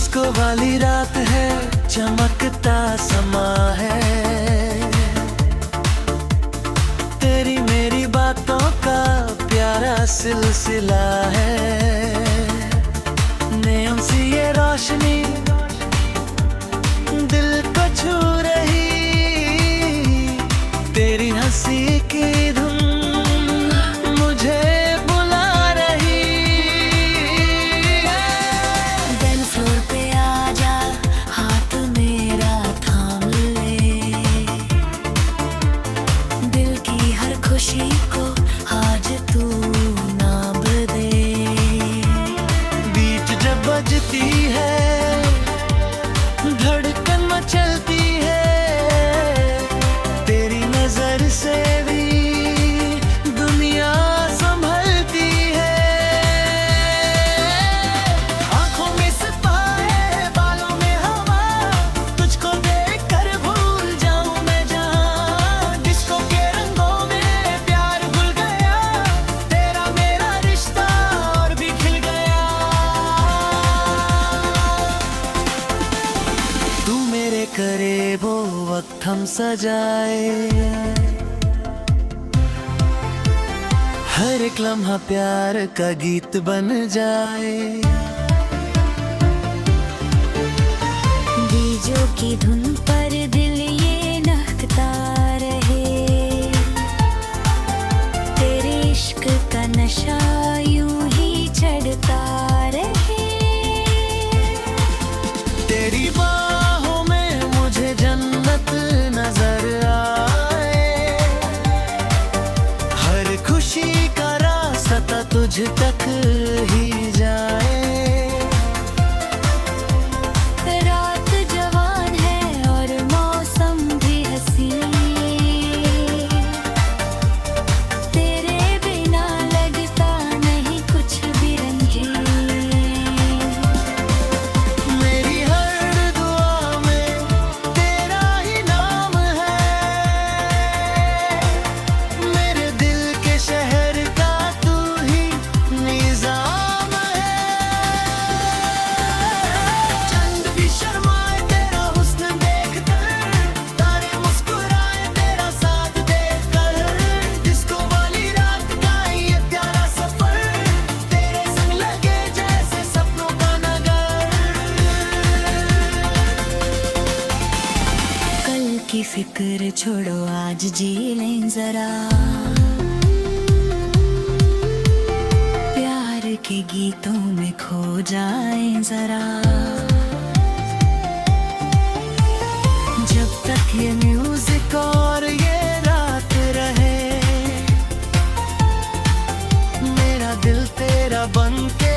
Disco वाली रात है, चमकता समा है, तेरी मेरी बातों का प्यारा सिलसिला है। नेम सी ये रोशनी दिल को छू रही, तेरी हंसी की धुन मुझे बुला रही। डांस फ्लोर पे आजा, हाथ मेरा थाम ले, दिल की हर खुशी को आज तू नाम दे। बीच जब बजती है, धड़कन मचलती है, तेरी नजर से भी दुनिया संभलती है। आंखों में सितारे, बालों में हवा, तुझको देख कर भूल जाऊं मैं जहां। डिस्को के रंगों में प्यार घुल गया, तेरा मेरा रिश्ता और भी खिल गया। तू मेरे करीब वो वक्त हम सजाए, हर एक लम्हा प्यार का गीत बन जाए। डीजों की धुन पर दिल ये नहता रहे, तेरे इश्क का नशा यूं ही चढ़ता रहे। तेरी बाहों में मुझे जन्नत नजर आए, हर खुशी का रास्ता तुझ तक ही जाए। रात जवान है और मौसम भी हसीन, तेरे बिना लगता नहीं कुछ भी रंगीन। मेरी हर दुआ में तेरा ही नाम है, मेरे दिल के शहर का तू ही निजाम है। चंद भी शर्माए तेरा हुस्न देखकर, तारे मुस्कुराए तेरा साथ देखकर। डिस्को वाली रात का ये प्यारा सफर, तेरे संग लगे जैसे सपनों का नगर। कल की फिक्र छोड़ो, आज जी लें जरा, प्यार के गीतों में खो जाएं जरा। जब तक ये म्यूजिक और ये रात रहे, मेरा दिल तेरा बन के